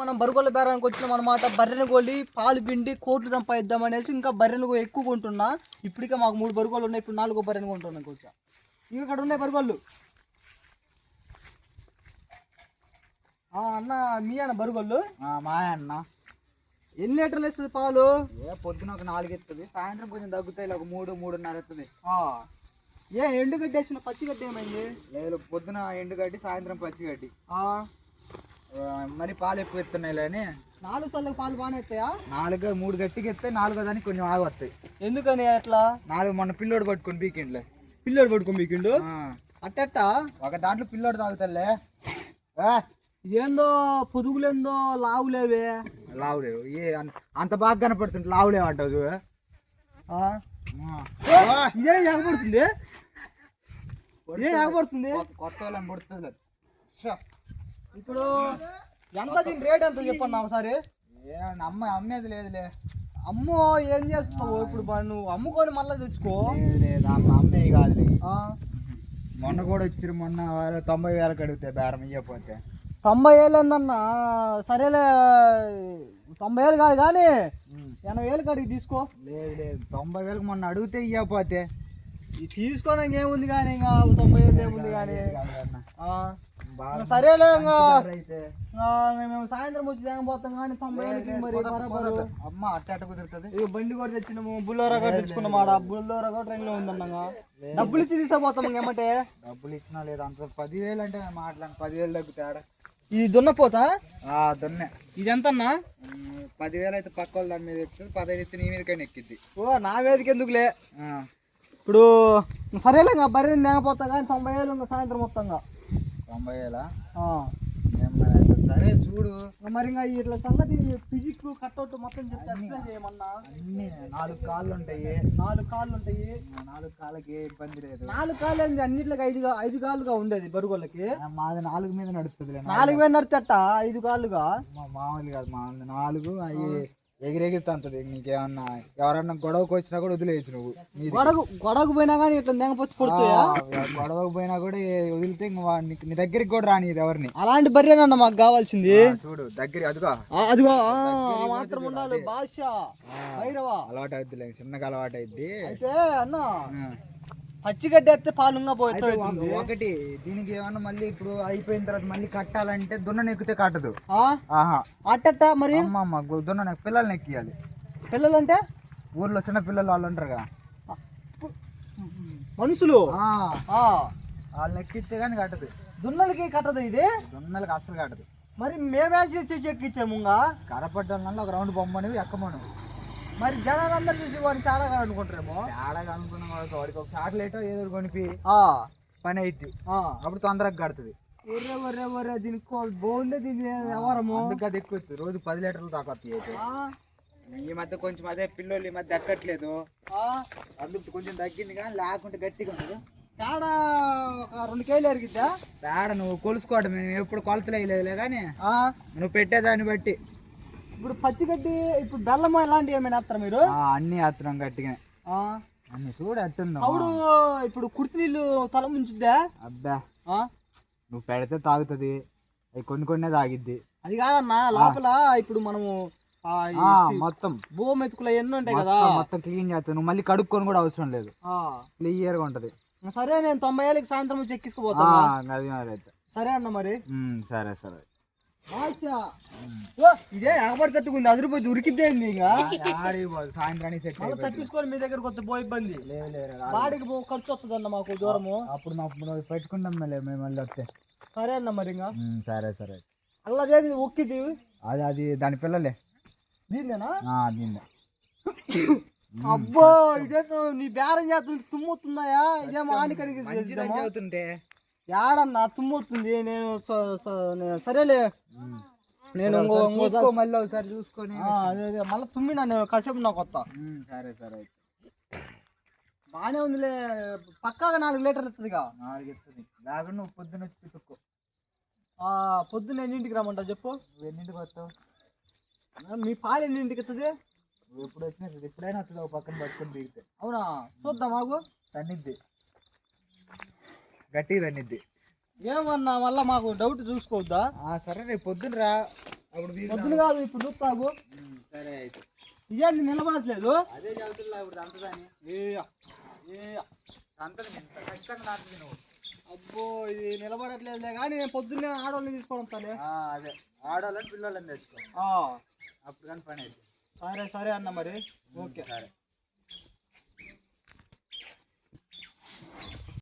మనం బరుగొల్ల బేరానికి వచ్చినాం అనమాట. బర్రెను కొలి పాలు పిండి కోట్లు సంపాదిద్దాం అనేసి ఇంకా బర్రెను ఎక్కువ కొంటున్నా. ఇప్పటికే మాకు 3 బరుగోళ్ళు ఉన్నాయి. ఇప్పుడు 4వ బర్రెను కొంటున్నాం. కొంచెం ఇంకా ఇక్కడ ఉన్నాయి బరుగోళ్ళు. అన్న మీ అన్న బరుగోళ్ళు? మా అన్న. ఎన్ని లీటర్లు ఇస్తుంది పాలు? పొద్దున ఒక 4 ఎత్తుంది, సాయంత్రం కొంచెం తగ్గుతాయి, ఒక 3-3.5 ఎత్తుంది. ఎండుగడ్డి వేసిన పచ్చిగడ్డి ఏమైంది? లేదు, పొద్దున ఎండుగడ్డి, సాయంత్రం పచ్చిగడ్డి. మరి పాలు ఎక్కువ ఎత్తున్నాయి అని 4 సార్లు పాలు బాగానే ఎత్తాయా? 3 గట్టికి ఎత్తాయి, 4వ దానికి కొంచెం ఆగి వస్తాయి. ఎందుకని అట్లా? 4 మొన్న పిల్లోడు పట్టుకుని వీకెండ్లో. పిల్లోడు పట్టుకుని వీకెండ్ అట్టట్టా ఒక దాంట్లో పిల్లోడు తాగుతాలే. ఏందో పొదుగులేందో లావులేవే. లావులేవు అంత బాగా కనపడుతుంది, లావులేవు అంటావు. ఇదే ఎగబడుతుంది, ఇదే ఎగబడుతుంది. కొత్త వాళ్ళని పడుతుంది. ఇప్పుడు ఎంత దీని రేట్ ఎంత చెప్పన్నా ఒకసారి? అమ్మేది లేదులే. అమ్మో ఏం చేస్తావు ఇప్పుడు? నువ్వు అమ్ముకొని మళ్ళీ తెచ్చుకో. లేదు అమ్మేవి కాదులే. మొన్న కూడా వచ్చారు, మొన్న 90,000 అడిగితే బేరం ఇవ్వకపోతే. 90,000 ఏందన్నా? సరేలే 90,000 కాదు కానీ 80,000 అడిగి తీసుకో. లేదు లేదు 90,000 మొన్న అడిగితే ఇవ్వకపోతే తీసుకోవడానికి ఏముంది కానీ ఇంకా 90,000 ఏముంది కానీ. సరేలే ఇంకా మేము సాయంత్రం వచ్చి తేగపోతాం కానీ 90,000 మరి బరాబరు. అమ్మ అట్ట కుదురుతుంది. బండి కూడా తెచ్చినాము, బుల్లోరా కూడా తెచ్చుకున్నాం. బుల్లోరా కూడా ట్రైన్ లో ఉందన్నా. డబ్బులు ఇచ్చి తీసుకోపోతాం ఏమంటే. డబ్బులు ఇచ్చినా లేదు అంత 10,000 అంటే మాట్లాడి 10,000 తగ్గుతాడా? ఇది దున్నపోతా? దున్నే. ఇది ఎంతన్నా? 10,000 అయితే పక్క వాళ్ళ దాని మీద ఎక్కుతుంది, 15 ఎత్తి నీ మీదకైనా ఎక్కిద్ది. నా మీదకి ఎందుకులే. ఇప్పుడు సరేలే ఇంకా బర్రెని తేగపోతా కానీ 90,000 ఇంకా సాయంత్రం మొత్తంగా. 90,000? సరే చూడు మరి ఇంకా ఇట్లా సంగతి ఫిజిక్స్ కట్అవుట్ మొత్తం చెప్తే ఎక్స్ప్లెయిన్ చేయమన్నా. అన్ని 4 కాళ్ళు ఉంటాయి. 4 కాళ్ళు ఉంటాయి. 4 కాళ్ళకి ఏ ఇబ్బంది లేదు. 4 కాళ్ళు ఏంది? అన్నిట్లకి 5 కాళ్ళుగా ఉండేది బరుగోళ్ళకి. మాది 4 మీద నడుస్తుంది. 4 మీద నడిచేట 5 కాళ్ళుగా మామూలు కాదు. మామూలు 4 అవి ఎగిరెగిరితంతది. నీకేమన్నా ఎవరన్నా గొడవకు వచ్చినా కూడా వదిలేయచ్చు నువ్వు. గొడవకు పోయినా కానీ ఇట్లా తెగపోతే కొడుతాయా? గొడవకు పోయినా కూడా వదిలితే నీ దగ్గరికి కూడా రాని ఎవరిని. అలాంటి బర్రెనన్న మాకు కావాల్సింది. చూడు దగ్గర అదిగో అదిగో మాత్రం ఉండాలి. భాష అలవాటు అవుద్దిలే, చిన్నగా అలవాటు అయిద్ది. అయితే అన్న పచ్చిగడ్డి అయితే పాలుగా పోతాయి. ఒకటి దీనికి ఏమన్నా మళ్ళీ ఇప్పుడు అయిపోయిన తర్వాత మళ్ళీ కట్టాలంటే దున్న ఎక్కితే కట్టదు. అట్టట మరి అమ్మ దున్న పిల్లల్ని ఎక్కియాలి. పిల్లలంటే ఊర్లో చిన్న పిల్లలు వాళ్ళు ఉంటారుగా మనుషులు, వాళ్ళని ఎక్కిస్తే కానీ కట్టదు. దున్నలకి కట్టదు. ఇది దున్నలకి అస్సలు కట్టదు. మరి మేమే ఎక్కిచ్చాము. కరపడ్డం వల్ల ఒక రౌండ్ బొమ్మని ఎక్కమను. మరి జనాలందరూ చూసి వాడిని తేడాగా అనుకుంటారేమో. తేడాగా అనుకున్న వాడికి ఒక చాక్లెట్ ఏదో కొనిపి పని అయితే అప్పుడు తొందరగా కడుతుంది. ఒర్రే ఒర్రే ఒర్రే దీనికి బాగుందే దీని వ్యవహారము. అందుకు అది ఎక్కువ వస్తుంది. రోజు 10 లీటర్లు దాకా వస్తాయి. అయితే ఈ మధ్య కొంచెం అదే పిల్లలు ఈ మధ్య ఎక్కట్లేదు, అందుకు కొంచెం తగ్గింది. కానీ లేకుంటే గట్టిగా ఉండదు. పేడ ఒక 2 కేజీలు ఎరిగిద్దా? పేడ నువ్వు కొలుసుకోవడం, మేము ఎప్పుడు కొలతలు వేయలేదులే కానీ నువ్వు పెట్టేదాన్ని బట్టి. ఇప్పుడు పచ్చిగడ్డి, ఇప్పుడు బెల్లం ఇలాంటివి ఏమైనా వేస్తారా మీరు? అన్ని వేస్తున్నాం గట్టిగా. అన్ని చూడు అట్టుందా. అప్పుడు ఇప్పుడు కుర్తి నీళ్ళు తల ముంచిద్దా? అబ్బా నువ్వు పెడితే తాగుతుంది, అవి కొన్ని తాగిద్ది. అది కాదన్నా లోపల ఇప్పుడు మనము మొత్తం భూమి ఎత్తుకులు ఎన్ని ఉంటాయి కదా, మొత్తం క్లీన్ చేస్తావు. నువ్వు మళ్ళీ కడుక్కొని కూడా అవసరం లేదు, క్లియర్ గా ఉంటది. సరే నేను 90,000 సాయంత్రం వచ్చి ఎక్కించుకుపోతా. సరే అన్న మరి. సరే సరే. ఇదే ఎగబడి తట్టుకుంది, అదిరిపోయి ఉరికిద్దే. ఇంకా సాయంత్రానికి తప్పించుకొని మీ దగ్గరకు వస్తే పోయి ఇబ్బంది. వాడికి ఖర్చు వస్తుంది అన్న మాకు దూరము. అప్పుడు పెట్టుకుంటాం మేము మళ్ళీ వస్తే. సరే అన్న మరి. ఇంకా సరే సరే. అల్లదేది ఒక్కిది అది దాని పిల్లలే. దీన్నేనా? దీన్నే. అబ్బో ఇదే నీ బేరం చేస్తుంటే తుమ్ముతున్నాయా? ఇదేమో హానికరికి అవుతుంటే ఏడన్నా తుమ్ముతుంది. నేను సరేలే నేను మళ్ళీ ఒకసారి చూసుకొని మళ్ళీ తుమ్మినా నేను కాసేపు నాకు వస్తా. సరే సరే బాగానే ఉందిలే. పక్కాగా 4 లీటర్లు ఇస్తుందిగా. 4 ఇస్తుంది. దాకా నువ్వు పొద్దున్న వచ్చి పితుక్కో. పొద్దున్న ఎన్నింటికి రమ్మంటావు చెప్పు? నువ్వు ఎన్నింటికి వస్తావు? మీ పాలు ఎన్నింటికి ఇస్తుంది? నువ్వు ఎప్పుడు వచ్చినా ఎప్పుడైనా వస్తుంది. ఒక పక్కన పట్టుకొని దిగితే. అవునా? చూద్దాం మాకు. తన్నిద్ది, గట్టిగా తన్నిద్ది. ఏమన్నా మళ్ళీ మాకు డౌట్ చూసుకోవద్దా? సరే రేపు పొద్దున్న రా. అప్పుడు పొద్దున కాదు ఇప్పుడు నువ్వు తాగు. సరే అయితే ఇదేంటి నిలబడట్లేదు? అదే చదువుతున్నా ఇప్పుడు అంతదాని అంతది ఖచ్చితంగా నాటుది నువ్వు. అబ్బో ఇది నిలబడట్లేదులే కానీ నేను పొద్దున్నే ఆడవాళ్ళని తీసుకోవడం సరే. అదే ఆడవాళ్ళని పిల్లలని తెచ్చుకో, అప్పుడు కానీ పని అయితే. సరే సరే అన్న మరి. ఓకే సరే.